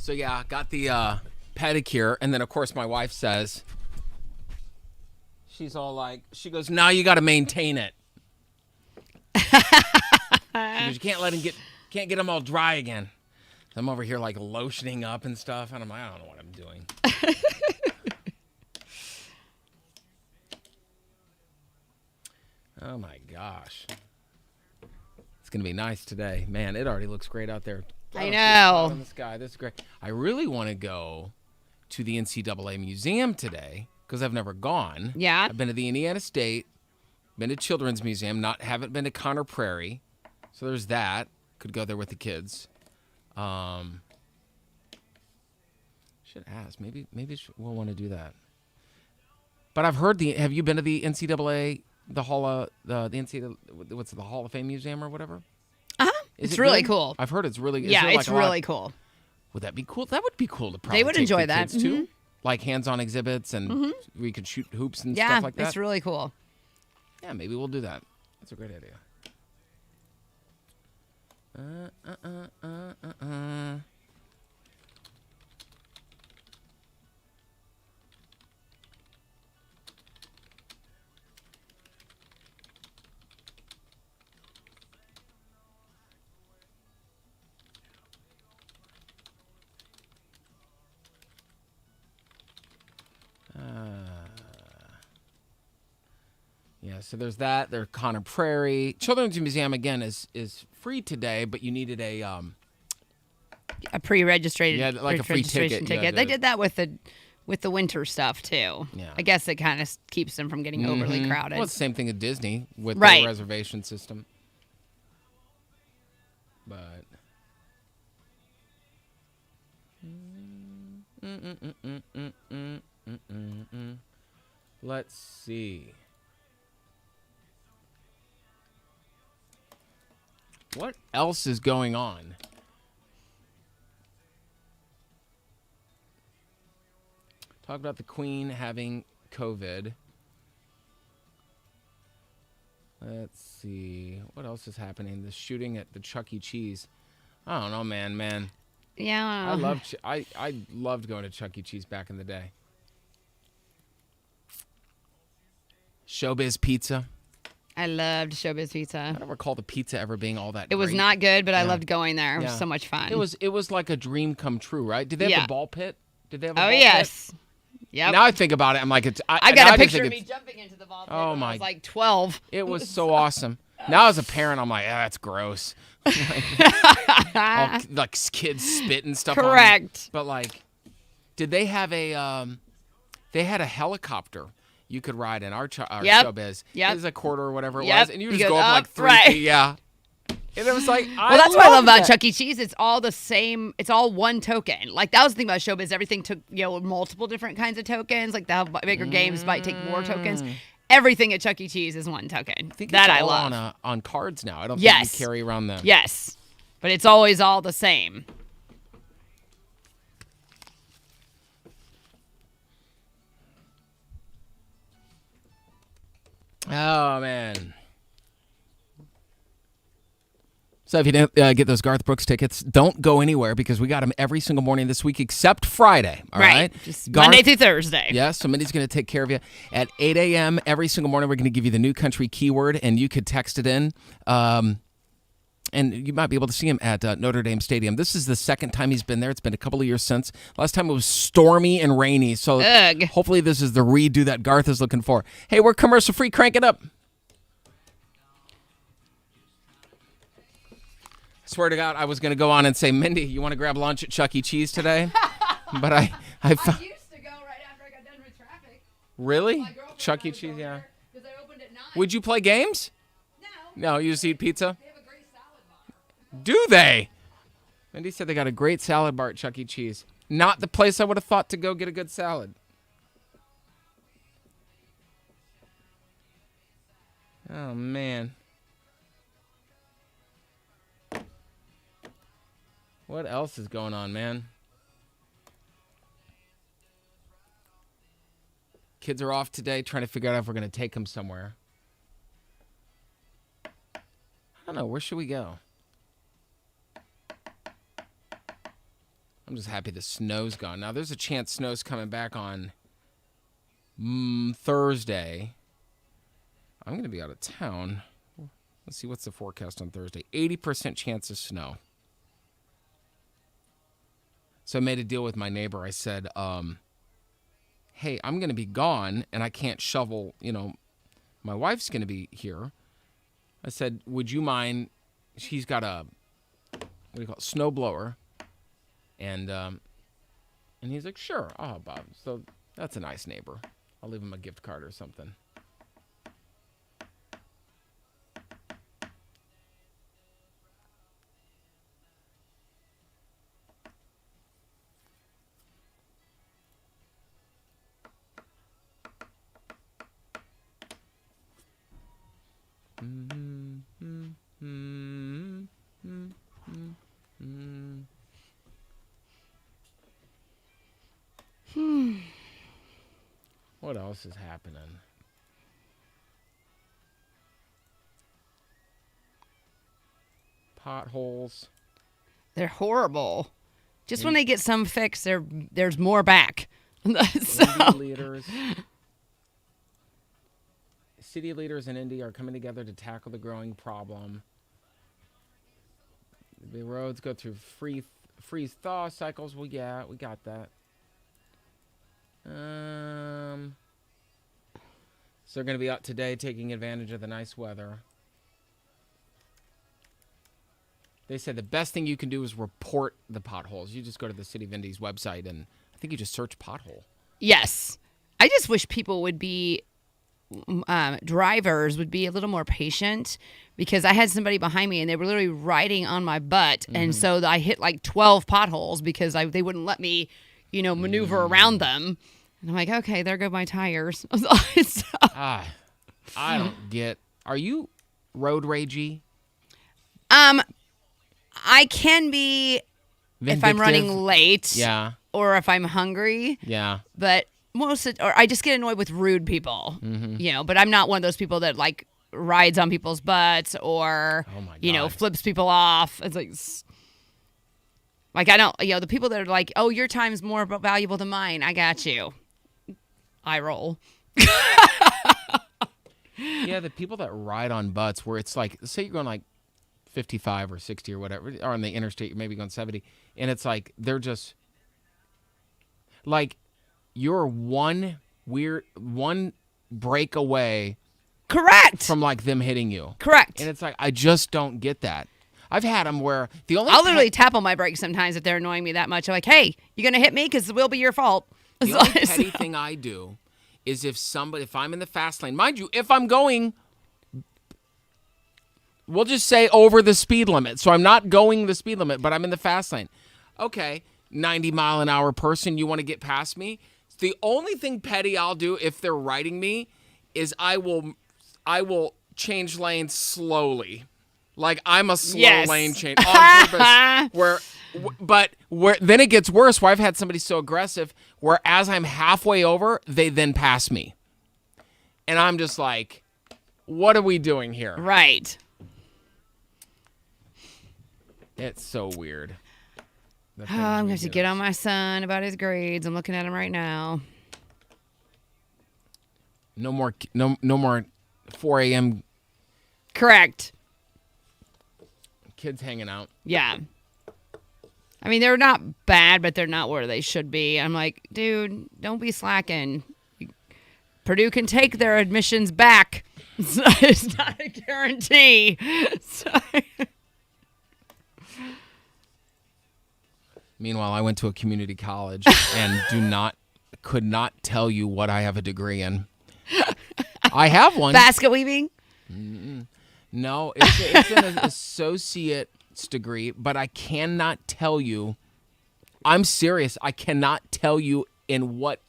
So, yeah, got the pedicure. And then, of course, my wife says, she's all like, she goes, now you got to maintain it. Because you can't let him can't get them all dry again. So I'm over here like lotioning up and stuff. And I'm like, I don't know what I'm doing. Oh, my gosh. It's going to be nice today. Man, it already looks great out there. I know. In the sky. This is great. I really want to go to the NCAA museum today because I've never gone. Yeah. I've been to the Indiana State, been to Children's Museum, haven't been to Conner Prairie. So there's that. Could go there with the kids. Should ask. Maybe we'll want to do that. But I've heard have you been to the NCAA, the Hall of the NCAA, what's it, the Hall of Fame Museum or whatever? It's really cool. I've heard it's really it's really cool. Would that be cool? That would be cool to probably They would take enjoy the that kids too. Like hands-on exhibits and we could shoot hoops and stuff like that. Yeah, it's really cool. Yeah, maybe we'll do that. That's a great idea. Yeah, so there's that. There's Conner Prairie. Children's Museum, again, is free today, but you needed a pre-registered, like a free ticket. They did that with the winter stuff too. Yeah. I guess it kind of keeps them from getting overly crowded. Well, it's the same thing at Disney with the reservation system. But let's see. What else is going on? Talk about the Queen having COVID. Let's see. What else is happening? The shooting at the Chuck E. Cheese. I don't know, man. Yeah. I loved going to Chuck E. Cheese back in the day. Showbiz Pizza. I loved Showbiz Pizza. I don't recall the pizza ever being all that It was great. not good, but I loved going there. It was so much fun. It was like a dream come true, right? Did they have the ball pit? Did they have a ball yes. pit? Yep. Now I think about it, I'm like, I got a picture of me jumping into the ball pit when I was like 12. It was so awesome. Now as a parent, I'm like, that's gross. All, like kids spit and stuff. Correct. But like, did they have they had a helicopter you could ride in our Showbiz. Yep. It was a quarter or whatever it was. And you just go up like 3 feet. Yeah. And it was like, well, that's what I love about Chuck E. Cheese. It's all the same. It's all one token. Like, that was the thing about Showbiz. Everything took, multiple different kinds of tokens. Like, the bigger games might take more tokens. Everything at Chuck E. Cheese is one token. I love. On cards now. I don't think you carry around them. Yes. But it's always all the same. Oh, man. So if you didn't get those Garth Brooks tickets, don't go anywhere because we got them every single morning this week except Friday. All right? Just Monday through Thursday. Yeah, so Mindy's going to take care of you. At 8 a.m. every single morning, we're going to give you the new country keyword, and you could text it in. And you might be able to see him at Notre Dame Stadium. This is the second time he's been there. It's been a couple of years since. Last time it was stormy and rainy. So hopefully this is the redo that Garth is looking for. Hey, we're commercial free. Crank it up. I swear to God, I was going to go on and say, Mindy, you want to grab lunch at Chuck E. Cheese today? But I used to go right after I got done with traffic. Really? Chuck E. Cheese, yeah. Because they opened at 9. Would you play games? No. No, you just eat pizza? They have a great salad bar. Do they? Mindy said they got a great salad bar at Chuck E. Cheese. Not the place I would have thought to go get a good salad. Oh, man. What else is going on, man? Kids are off today trying to figure out if we're going to take them somewhere. I don't know. Where should we go? I'm just happy the snow's gone. Now, there's a chance snow's coming back on Thursday. I'm going to be out of town. Let's see, what's the forecast on Thursday? 80% chance of snow. So I made a deal with my neighbor. I said, hey, I'm going to be gone, and I can't shovel, my wife's going to be here. I said, would you mind? She's got a, what do you call it, snow blower. And he's like, sure, I'll help out. So that's a nice neighbor. I'll leave him a gift card or something. What else is happening? Potholes. They're horrible. Just when they get some fixed, there's more back. City leaders in Indy are coming together to tackle the growing problem. The roads go through freeze-thaw cycles. Well, yeah, we got that. So they're going to be out today taking advantage of the nice weather. They said the best thing you can do is report the potholes. You just go to the City of Indy's website, and I think you just search pothole. Yes. I just wish people would be, drivers would be a little more patient, because I had somebody behind me, and they were literally riding on my butt, mm-hmm. and so I hit like 12 potholes because they wouldn't let me, maneuver around them. And I'm like, okay, there go my tires. I don't get. Are you road ragey? I can be Vindictive? If I'm running late. Yeah. Or if I'm hungry. Yeah. But or I just get annoyed with rude people. Mm-hmm. But I'm not one of those people that like rides on people's butts or flips people off. It's like I don't, the people that are like, oh, your time's more valuable than mine. I got you. I roll. Yeah, the people that ride on butts where it's like, say you're going like 55 or 60 or whatever, or on the interstate, you're maybe going 70, and it's like they're just like you're one break away. Correct. From like them hitting you. Correct. And it's like, I just don't get that. I've had them where I'll literally tap on my brakes sometimes if they're annoying me that much. I'm like, hey, you going to hit me? Because it will be your fault. The only petty thing I do is if I'm in the fast lane, mind you, if I'm going, we'll just say over the speed limit. So I'm not going the speed limit, but I'm in the fast lane. Okay, 90-mile-an-hour person, you want to get past me? The only thing petty I'll do if they're riding me is I will change lanes slowly. Like I'm a slow lane change on purpose. But then it gets worse where I've had somebody so aggressive where as I'm halfway over, they then pass me. And I'm just like, what are we doing here? Right. It's so weird. I'm going to have to get on my son about his grades. I'm looking at him right now. No more 4 a.m. Correct. Kids hanging out. Yeah. I mean, they're not bad, but they're not where they should be. I'm like, dude, don't be slacking. Purdue can take their admissions back. It's not a guarantee. Meanwhile, I went to a community college and could not tell you what I have a degree in. I have one. Basket weaving? No, it's an associate's degree, but I cannot tell you. I'm serious. I cannot tell you in what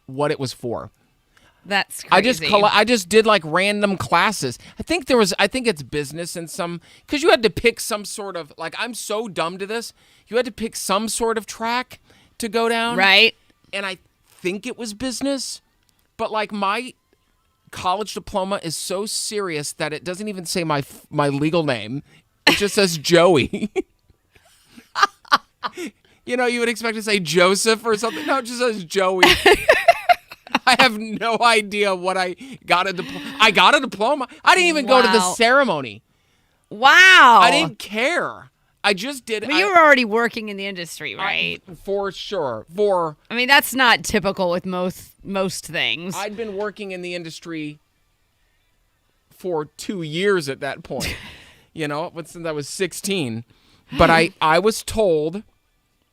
it was for. That's crazy. I just did like random classes. I think it's business and some, because you had to pick some sort of, like, I'm so dumb to this. You had to pick some sort of track to go down. Right. And I think it was business, but like my college diploma is so serious that it doesn't even say my legal name. It just says Joey. You know, you would expect to say Joseph or something. No, it just says Joey. I have no idea what I got a diploma. I got a diploma. I didn't even go to the ceremony. Wow. I didn't care. I just did. But you were already working in the industry, right? For sure. I mean, that's not typical with most things. I'd been working in the industry for 2 years at that point. You know, since I was 16. But I was told,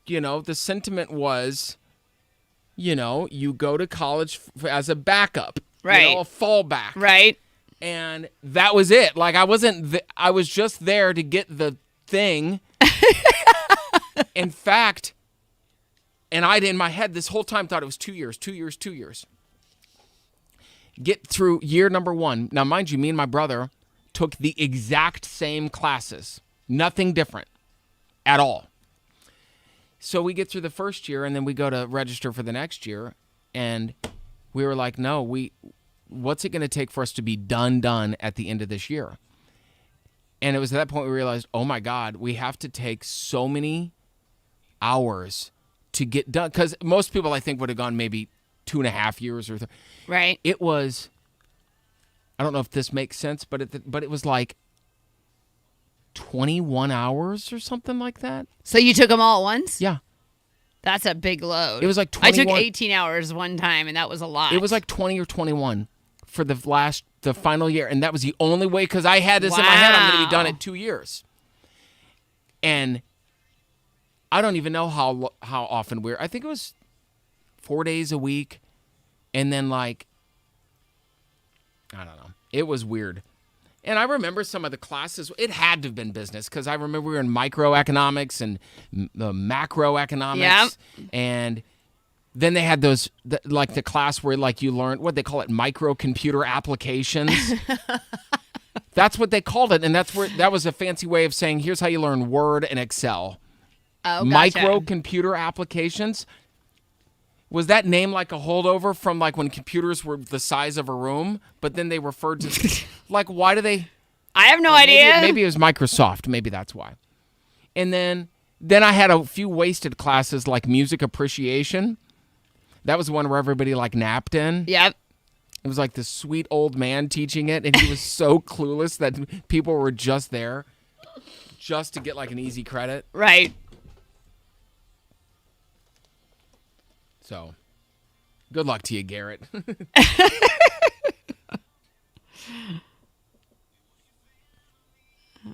you know, the sentiment was, you know, you go to college as a backup. Right. You know, a fallback. Right. And that was it. Like, I wasn't, I was just there to get the thing. In fact, and I'd in my head this whole time thought it was 2 years. Get through year number 1. Now, mind you, me and my brother took the exact same classes. Nothing different at all. So we get through the first year, and then we go to register for the next year, and we were like, no, what's it going to take for us to be done at the end of this year? And it was at that point we realized, oh my God, we have to take so many hours to get done. Because most people, I think, would have gone maybe 2.5 years or right. It was, I don't know if this makes sense, but it was like 21 hours or something like that. So you took them all at once? Yeah. That's a big load. It was like 21. I took 18 hours one time, and that was a lot. It was like 20 or 21 for the final year, and that was the only way, because I had this in my head, I'm going to be done at 2 years. And I don't even know how often I think it was 4 days a week, and then like, I don't know. It was weird. And I remember some of the classes, it had to have been business, because I remember we were in microeconomics and macroeconomics. Yeah. And then they had those, like the class where like you learn, what they call it, microcomputer applications. That's what they called it. And that was a fancy way of saying, here's how you learn Word and Excel. Oh, gotcha. Microcomputer applications. Was that name like a holdover from like when computers were the size of a room, but then they referred to, like, why do they? I have no idea. Maybe it was Microsoft. Maybe that's why. And then I had a few wasted classes like music appreciation. That was one where everybody like napped in. Yep. It was like this sweet old man teaching it, and he was so clueless that people were just there just to get like an easy credit. Right. So, good luck to you, Garrett.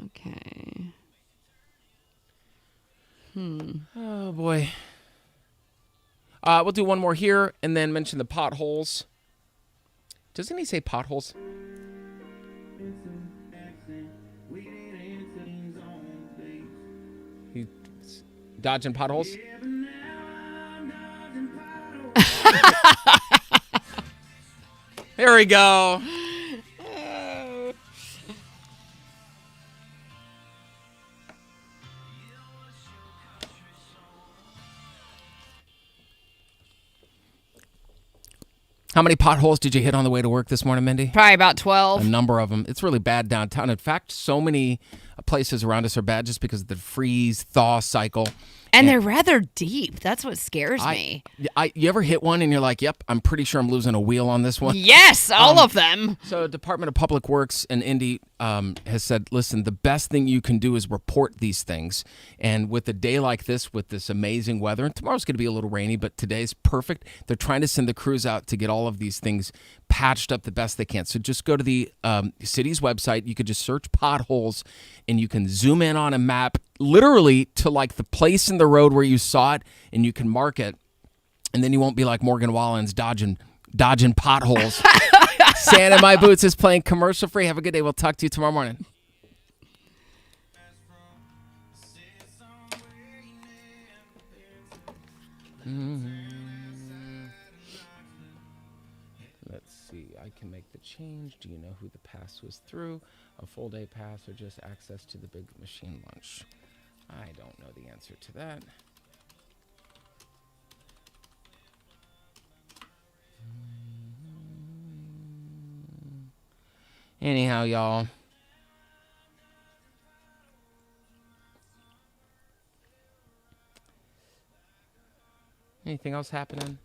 Okay. Oh, boy. We'll do one more here and then mention the potholes. Doesn't he say potholes? He's dodging potholes? There we go. How many potholes did you hit on the way to work this morning, Mindy? Probably about 12. A number of them. It's really bad downtown. In fact, so many places around us are bad just because of the freeze-thaw cycle. And they're rather deep. That's what scares me. You ever hit one and you're like, yep, I'm pretty sure I'm losing a wheel on this one? Yes, all of them. So Department of Public Works in Indy has said, listen, the best thing you can do is report these things. And with a day like this, with this amazing weather, and tomorrow's going to be a little rainy, but today's perfect. They're trying to send the crews out to get all of these things patched up the best they can. So just go to the city's website. You could just search potholes, and you can zoom in on a map literally to like the place in the road where you saw it, and you can mark it, and then you won't be like Morgan Wallen's dodging potholes. Sand in My Boots is playing commercial free. Have a good day. We'll talk to you tomorrow morning. Let's see. I can make the change. Do you know who the pass was through? A full day pass or just access to the big machine lunch? I don't know the answer to that. Anyhow, y'all. Anything else happening?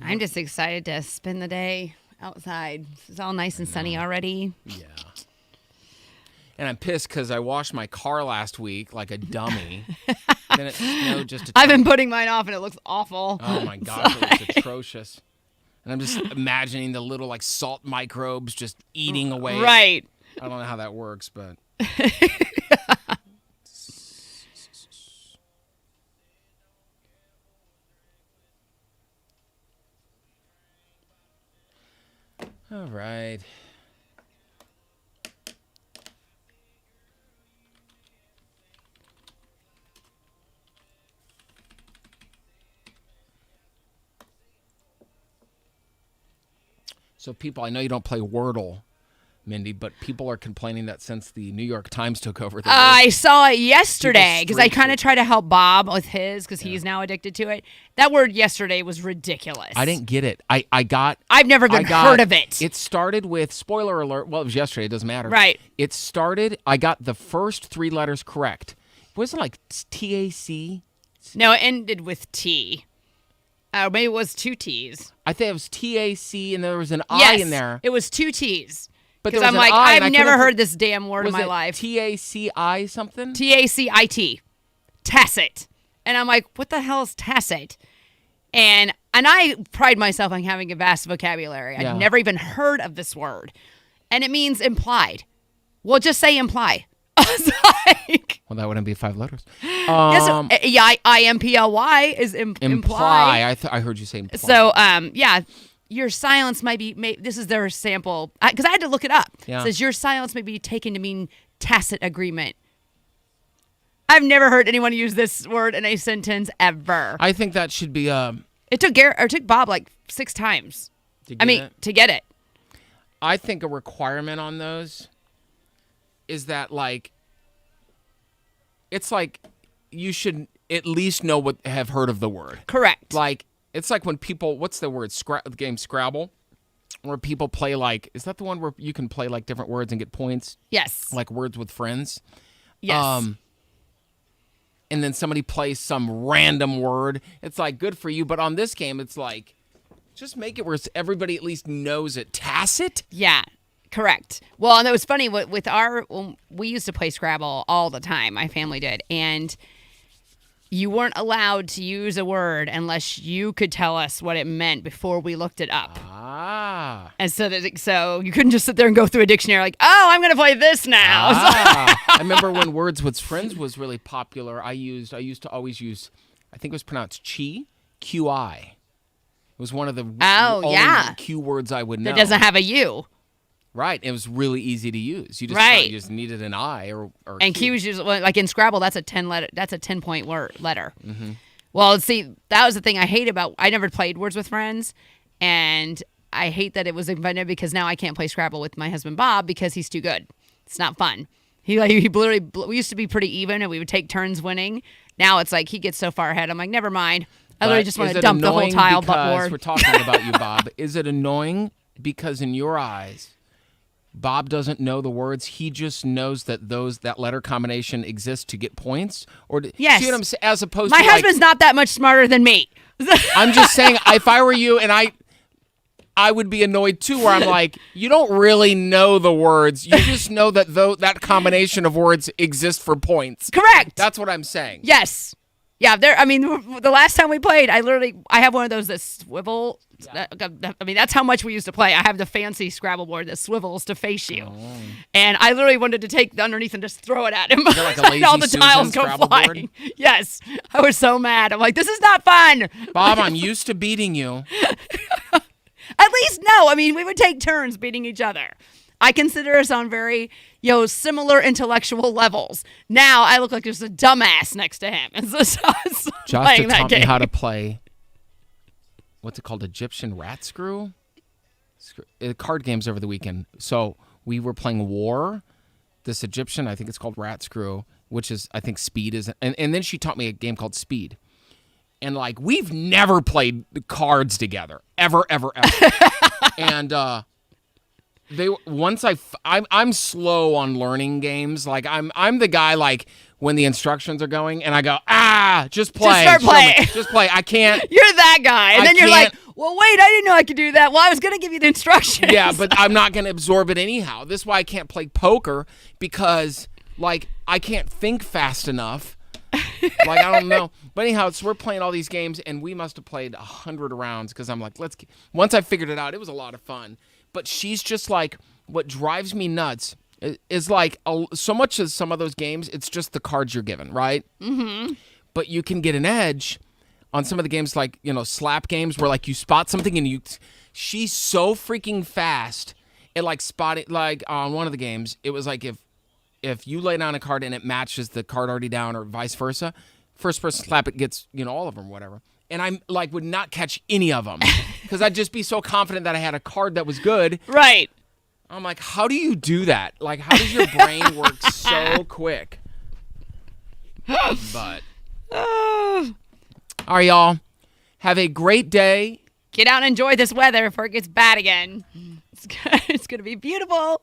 I'm just excited to spend the day outside. It's all nice and sunny already. Yeah. And I'm pissed because I washed my car last week like a dummy. Then it snowed just a I've been putting mine off, and it looks awful. Oh, my gosh. It looks atrocious. And I'm just imagining the little, like, salt microbes just eating away. Right. I don't know how that works, but... All right. So people, I know you don't play Wordle, Mindy, but people are complaining that since the New York Times took over the I saw it yesterday because I straight kind of try to help Bob with his because he's now addicted to it. That word yesterday was ridiculous. I didn't get it. I've never even heard of it. It started with, spoiler alert, well, it was yesterday, it doesn't matter. Right. It started, I got the first 3 letters correct. Was it like TAC? No, it ended with T. Maybe it was 2 T's. I think it was TAC and there was an Yes, I in there. it was 2 T's. But Because there I'm was an like, I, and I I've never couldn't- heard this damn word in Was my it life. TACI something? Tacit. Tacit. And I'm like, what the hell is tacit? And I pride myself on having a vast vocabulary. Yeah. I've never even heard of this word. And it means implied. Well, just say imply. I was like, Well, that wouldn't be 5 letters. yes, yeah, IMPLY is imply. I heard you say imply. So, yeah, your silence might be, this is their sample, because I had to look it up. Yeah. It says your silence may be taken to mean tacit agreement. I've never heard anyone use this word in a sentence ever. I think that should be It took Bob like 6 times. to get it. I think a requirement on those is that, like, it's like you should at least have heard of the word. Correct. Like, it's like when people, what's the word? The game Scrabble, where people play, like, is that the one where you can play like different words and get points? Yes. Like Words with Friends. Yes. And then somebody plays some random word. It's like, good for you. But on this game, it's like, just make it where everybody at least knows it. Tacit? Yeah, correct. Well, and it was funny when we used to play Scrabble all the time. My family did, and you weren't allowed to use a word unless you could tell us what it meant before we looked it up. Ah. And so you couldn't just sit there and go through a dictionary like, oh, I'm going to play this now. I remember when Words with Friends was really popular. I used to always use, I think it was pronounced QI. It was one of the only Q words I would know. That doesn't have a U. Right. It was really easy to use. You just needed an I or and Q is usually, like in Scrabble, that's a 10-point letter. Mm-hmm. Well, see, that was the thing I hate about, I never played Words with Friends, and I hate that it was invented because now I can't play Scrabble with my husband Bob because he's too good. It's not fun. He literally, we used to be pretty even and we would take turns winning. Now it's like he gets so far ahead. I'm like, never mind. I literally just want to dump the whole tile board. We're talking about you, Bob. Is it annoying because in your eyes, Bob doesn't know the words. He just knows that that letter combination exists to get points? Or yes. See what I'm saying? As opposed my to husband's not that much smarter than me. I'm just saying, if I were you and I would be annoyed too, where I'm like, you don't really know the words. You just know that that combination of words exists for points. Correct. That's what I'm saying. Yes. Yeah, the last time we played, I have one of those that swivel. Yeah. That's how much we used to play. I have the fancy Scrabble board that swivels to face you. Oh. And I literally wanted to take the underneath and just throw it at him. Like a lazy all the Susan tiles go Scrabble flying. Board? Yes. I was so mad. I'm like, this is not fun. Bob, I'm used to beating you. At least, no. We would take turns beating each other. I consider us on very, similar intellectual levels. Now I look like there's a dumbass next to him. And so Josta taught me how to play, what's it called, Egyptian rat screw? Card games over the weekend. So we were playing War, this Egyptian, I think it's called rat screw, which is, I think Speed is, and then she taught me a game called Speed. And, like, we've never played cards together. Ever, ever, ever. And I'm slow on learning games. Like I'm the guy like when the instructions are going and I go, just play. Just start playing. Just play. I can't. You're that guy. And I then you're like, can't- well, wait, I didn't know I could do that. Well, I was going to give you the instructions. Yeah, but I'm not going to absorb it anyhow. This is why I can't play poker because like I can't think fast enough. Like, I don't know. But anyhow, so we're playing all these games, and we must have played 100 rounds because I'm like, once I figured it out, it was a lot of fun. But she's just like, what drives me nuts is like, so much as some of those games, it's just the cards you're given, right? Mm-hmm. But you can get an edge on some of the games like, slap games where like you spot something and she's so freaking fast. It like spotted, like on one of the games, it was like if you lay down a card and it matches the card already down or vice versa, first person slap it gets, all of them, whatever. And I'm like, would not catch any of them because I'd just be so confident that I had a card that was good. Right. I'm like, how do you do that? Like, how does your brain work so quick? But, all right, y'all. Have a great day. Get out and enjoy this weather before it gets bad again. It's going to be beautiful.